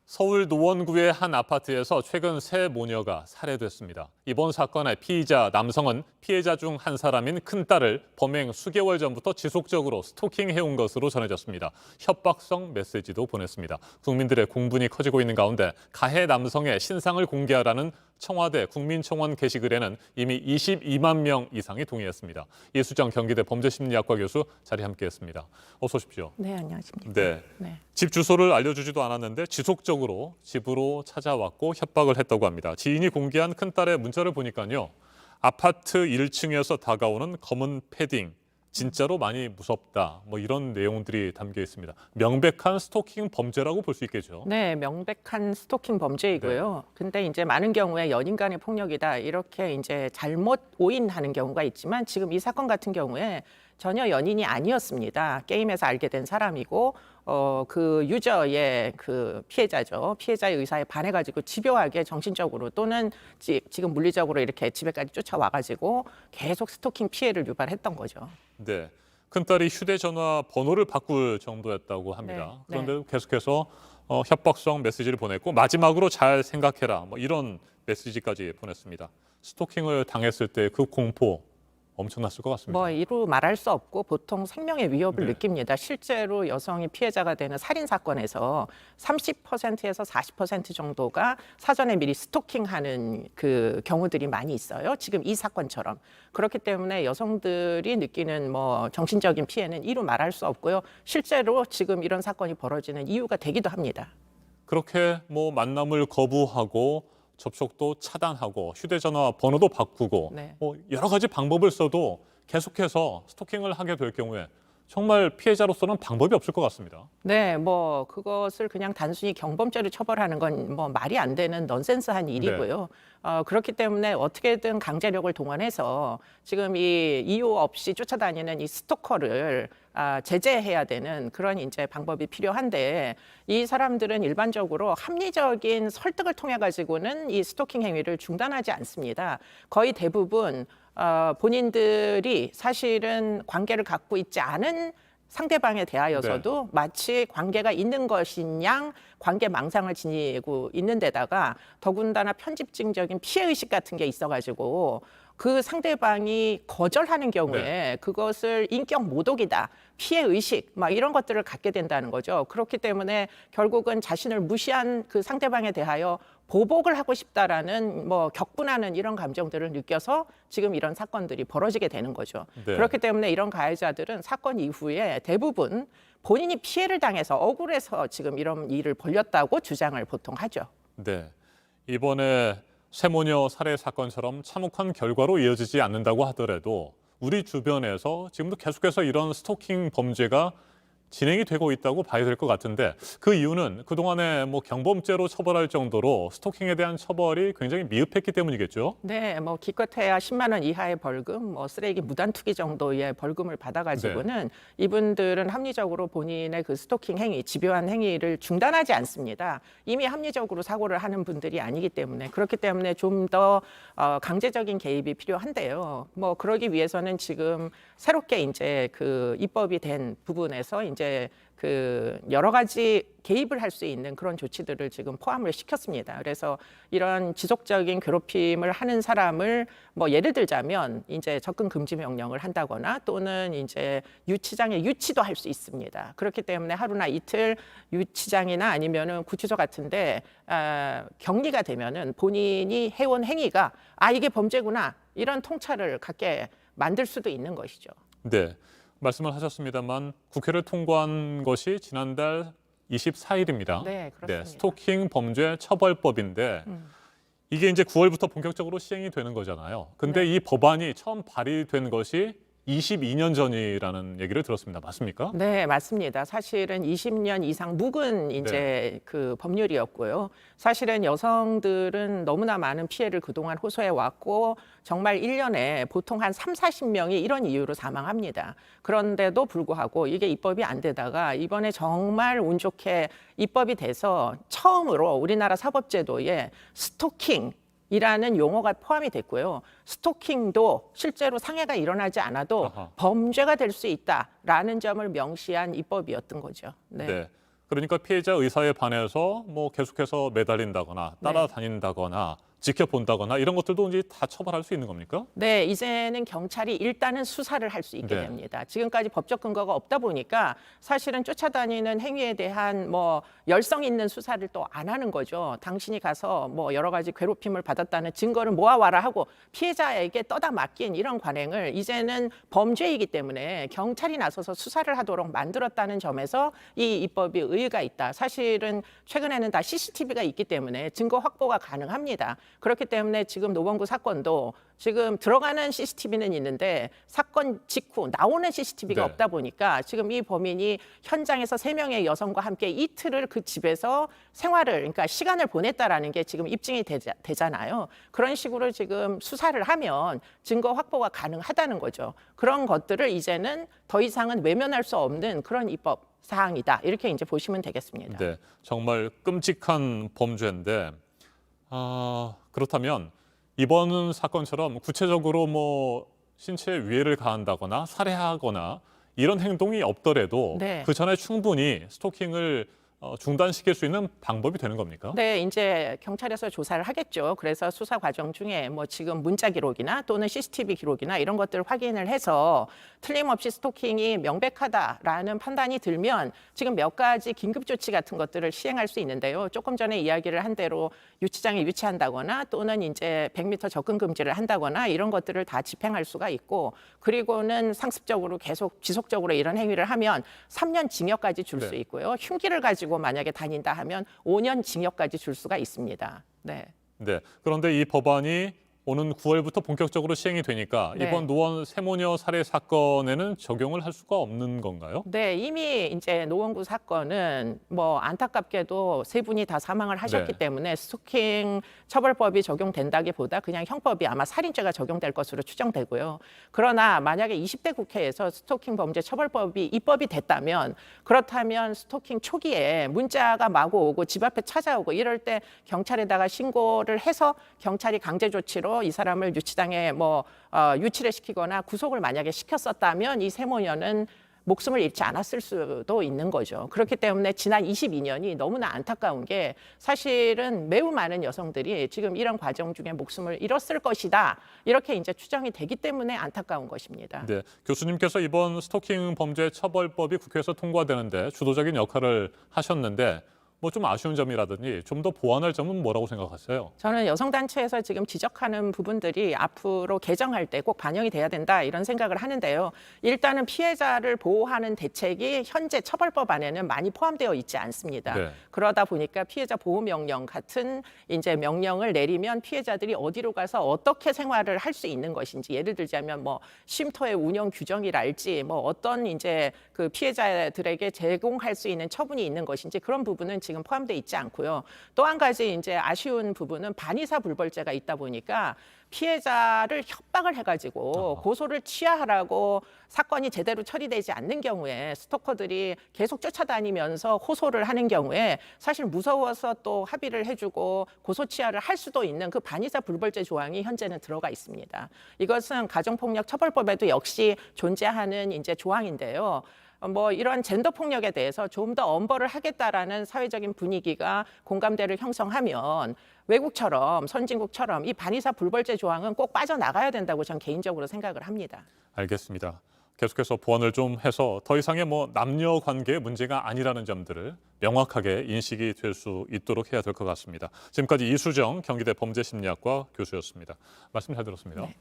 서울 노원구의 한 아파트에서 최근 세 모녀가 살해됐습니다. 이번 사건의 피의자 남성은 피해자 중 한 사람인 큰딸을 범행 수개월 전부터 지속적으로 스토킹해온 것으로 전해졌습니다. 협박성 메시지도 보냈습니다. 국민들의 공분이 커지고 있는 가운데 가해 남성의 신상을 공개하라는 청와대 국민청원 게시글에는 이미 22만 명 이상이 동의했습니다. 이수정 경기대 범죄심리학과 교수 자리 함께했습니다. 어서 오십시오. 네, 안녕하십니까. 네. 집 주소를 알려주지도 않았는데 지속적으로 집으로 찾아왔고 협박을 했다고 합니다. 지인이 공개한 큰딸의 문자를 보니까요. 아파트 1층에서 다가오는 검은 패딩, 진짜로 많이 무섭다. 이런 내용들이 담겨 있습니다. 명백한 스토킹 범죄라고 볼 수 있겠죠. 네, 명백한 스토킹 범죄이고요. 근데 이제 많은 경우에 연인 간의 폭력이다 이렇게 이제 잘못 오인하는 경우가 있지만 지금 이 사건 같은 경우에 전혀 연인이 아니었습니다. 게임에서 알게 된 사람이고 그 유저의 그 피해자죠. 피해자의 의사에 반해가지고 집요하게 정신적으로 또는 지금 물리적으로 이렇게 집에까지 쫓아와가지고 계속 스토킹 피해를 유발했던 거죠. 네. 큰딸이 휴대전화 번호를 바꿀 정도였다고 합니다. 네. 그런데 계속해서 협박성 메시지를 보냈고 마지막으로 잘 생각해라. 이런 메시지까지 보냈습니다. 스토킹을 당했을 때 그 공포 엄청났을 것 같습니다. 이루 말할 수 없고 보통 생명의 위협을 네. 느낍니다. 실제로 여성이 피해자가 되는 살인 사건에서 30%에서 40% 정도가 사전에 미리 스토킹하는 그 경우들이 많이 있어요. 지금 이 사건처럼. 그렇기 때문에 여성들이 느끼는 정신적인 피해는 이루 말할 수 없고요. 실제로 지금 이런 사건이 벌어지는 이유가 되기도 합니다. 그렇게 만남을 거부하고 접촉도 차단하고 휴대전화 번호도 바꾸고 네. 여러 가지 방법을 써도 계속해서 스토킹을 하게 될 경우에 정말 피해자로서는 방법이 없을 것 같습니다. 네, 그것을 그냥 단순히 경범죄로 처벌하는 건 말이 안 되는 넌센스한 일이고요. 그렇기 때문에 어떻게든 강제력을 동원해서 지금 이 이유 없이 쫓아다니는 이 스토커를 제재해야 되는 그런 이제 방법이 필요한데 이 사람들은 일반적으로 합리적인 설득을 통해 가지고는 이 스토킹 행위를 중단하지 않습니다. 거의 대부분 본인들이 사실은 관계를 갖고 있지 않은 상대방에 대하여서도 마치 관계가 있는 것인 양 관계 망상을 지니고 있는 데다가 더군다나 편집증적인 피해의식 같은 게 있어가지고 그 상대방이 거절하는 경우에 그것을 인격 모독이다, 피해의식 이런 것들을 갖게 된다는 거죠. 그렇기 때문에 결국은 자신을 무시한 그 상대방에 대하여 보복을 하고 싶다라는 격분하는 이런 감정들을 느껴서 지금 이런 사건들이 벌어지게 되는 거죠. 네. 그렇기 때문에 이런 가해자들은 사건 이후에 대부분 본인이 피해를 당해서 억울해서 지금 이런 일을 벌였다고 주장을 보통 하죠. 네. 이번에 세모녀 살해 사건처럼 참혹한 결과로 이어지지 않는다고 하더라도 우리 주변에서 지금도 계속해서 이런 스토킹 범죄가 진행이 되고 있다고 봐야 될 것 같은데 그 이유는 그동안에 경범죄로 처벌할 정도로 스토킹에 대한 처벌이 굉장히 미흡했기 때문이겠죠? 네, 기껏해야 10만 원 이하의 벌금, 쓰레기 무단 투기 정도의 벌금을 받아가지고는 이분들은 합리적으로 본인의 그 스토킹 행위, 집요한 행위를 중단하지 않습니다. 이미 합리적으로 사고를 하는 분들이 아니기 때문에 그렇기 때문에 좀 더 강제적인 개입이 필요한데요. 그러기 위해서는 지금 새롭게 이제 그 입법이 된 부분에서 이제 그 여러 가지 개입을 할 수 있는 그런 조치들을 지금 포함을 시켰습니다. 그래서 이런 지속적인 괴롭힘을 하는 사람을 예를 들자면 이제 접근 금지 명령을 한다거나 또는 이제 유치장에 유치도 할 수 있습니다. 그렇기 때문에 하루나 이틀 유치장이나 아니면은 구치소 같은데 격리가 되면은 본인이 해온 행위가 이게 범죄구나 이런 통찰을 갖게 만들 수도 있는 것이죠. 네. 말씀을 하셨습니다만 국회를 통과한 것이 지난달 24일입니다. 네, 그렇습니다. 스토킹 범죄 처벌법인데 이게 이제 9월부터 본격적으로 시행이 되는 거잖아요. 근데 이 법안이 처음 발의된 것이 22년 전이라는 얘기를 들었습니다. 맞습니까? 네, 맞습니다. 사실은 20년 이상 묵은 이제 그 법률이었고요. 사실은 여성들은 너무나 많은 피해를 그동안 호소해 왔고 정말 1년에 보통 한 40명이 이런 이유로 사망합니다. 그런데도 불구하고 이게 입법이 안 되다가 이번에 정말 운 좋게 입법이 돼서 처음으로 우리나라 사법제도에 스토킹 이라는 용어가 포함이 됐고요. 스토킹도 실제로 상해가 일어나지 않아도 범죄가 될 수 있다라는 점을 명시한 입법이었던 거죠. 네. 그러니까 피해자 의사에 반해서 뭐 계속해서 매달린다거나 따라다닌다거나 지켜본다거나 이런 것들도 이제 다 처벌할 수 있는 겁니까? 네, 이제는 경찰이 일단은 수사를 할 수 있게 네. 됩니다. 지금까지 법적 근거가 없다 보니까 사실은 쫓아다니는 행위에 대한 뭐 열성 있는 수사를 또 안 하는 거죠. 당신이 가서 뭐 여러 가지 괴롭힘을 받았다는 증거를 모아와라 하고 피해자에게 떠다 맡긴 이런 관행을 이제는 범죄이기 때문에 경찰이 나서서 수사를 하도록 만들었다는 점에서 이 입법이 의의가 있다. 사실은 최근에는 다 CCTV가 있기 때문에 증거 확보가 가능합니다. 그렇기 때문에 지금 노원구 사건도 지금 들어가는 CCTV는 있는데 사건 직후 나오는 CCTV가 네. 없다 보니까 지금 이 범인이 현장에서 3명의 여성과 함께 이틀을 그 집에서 생활을 그러니까 시간을 보냈다라는 게 지금 입증이 되잖아요. 그런 식으로 지금 수사를 하면 증거 확보가 가능하다는 거죠. 그런 것들을 이제는 더 이상은 외면할 수 없는 그런 입법 사항이다. 이렇게 이제 보시면 되겠습니다. 네, 정말 끔찍한 범죄인데 그렇다면 이번 사건처럼 구체적으로 뭐 신체에 위해를 가한다거나 살해하거나 이런 행동이 없더라도 네. 그 전에 충분히 스토킹을 중단시킬 수 있는 방법이 되는 겁니까? 네, 이제 경찰에서 조사를 하겠죠. 그래서 수사 과정 중에 뭐 지금 문자 기록이나 또는 CCTV 기록이나 이런 것들을 확인을 해서 틀림없이 스토킹이 명백하다라는 판단이 들면 지금 몇 가지 긴급 조치 같은 것들을 시행할 수 있는데요. 조금 전에 이야기를 한 대로 유치장에 유치한다거나 또는 이제 100m 접근 금지를 한다거나 이런 것들을 다 집행할 수가 있고 그리고는 상습적으로 계속 지속적으로 이런 행위를 하면 3년 징역까지 줄 수 네. 있고요. 흉기를 가지고 만약에 다닌다 하면 5년 징역까지 줄 수가 있습니다. 네. 네. 그런데 이 법안이 오는 9월부터 본격적으로 시행이 되니까 네. 이번 노원 세모녀 살해 사건에는 적용을 할 수가 없는 건가요? 네, 이미 이제 노원구 사건은 뭐 안타깝게도 3분이 다 사망을 하셨기 네. 때문에 스토킹 처벌법이 적용된다기보다 그냥 형법이 아마 살인죄가 적용될 것으로 추정되고요. 그러나 만약에 20대 국회에서 스토킹 범죄 처벌법이 입법이 됐다면 그렇다면 스토킹 초기에 문자가 마구 오고 집 앞에 찾아오고 이럴 때 경찰에다가 신고를 해서 경찰이 강제 조치로 이 사람을 유치장에 유치를 시키거나 구속을 만약에 시켰었다면 이 세모녀는 목숨을 잃지 않았을 수도 있는 거죠. 그렇기 때문에 지난 22년이 너무나 안타까운 게 사실은 매우 많은 여성들이 지금 이런 과정 중에 목숨을 잃었을 것이다. 이렇게 이제 추정이 되기 때문에 안타까운 것입니다. 네. 교수님께서 이번 스토킹 범죄 처벌법이 국회에서 통과되는데 주도적인 역할을 하셨는데 뭐 좀 아쉬운 점이라든지 좀 더 보완할 점은 뭐라고 생각하세요? 저는 여성단체에서 지금 지적하는 부분들이 앞으로 개정할 때 꼭 반영이 돼야 된다 이런 생각을 하는데요. 일단은 피해자를 보호하는 대책이 현재 처벌법 안에는 많이 포함되어 있지 않습니다. 네. 그러다 보니까 피해자 보호 명령 같은 이제 명령을 내리면 피해자들이 어디로 가서 어떻게 생활을 할 수 있는 것인지 예를 들자면 뭐 쉼터의 운영 규정이랄지 뭐 어떤 이제 그 피해자들에게 제공할 수 있는 처분이 있는 것인지 그런 부분은 지금 포함되어 있지 않고요. 또 한 가지 이제 아쉬운 부분은 반의사 불벌죄가 있다 보니까 피해자를 협박을 해가지고 고소를 취하하라고 사건이 제대로 처리되지 않는 경우에 스토커들이 계속 쫓아다니면서 호소를 하는 경우에 사실 무서워서 또 합의를 해주고 고소 취하를 할 수도 있는 그 반의사 불벌죄 조항이 현재는 들어가 있습니다. 이것은 가정폭력 처벌법에도 역시 존재하는 이제 조항인데요. 뭐 이런 젠더 폭력에 대해서 좀 더 엄벌을 하겠다라는 사회적인 분위기가 공감대를 형성하면 외국처럼 선진국처럼 이 반의사 불벌죄 조항은 꼭 빠져나가야 된다고 전 개인적으로 생각을 합니다. 알겠습니다. 계속해서 보완을 좀 해서 더 이상의 뭐 남녀 관계의 문제가 아니라는 점들을 명확하게 인식이 될 수 있도록 해야 될 것 같습니다. 지금까지 이수정 경기대 범죄심리학과 교수였습니다. 말씀 잘 들었습니다. 네.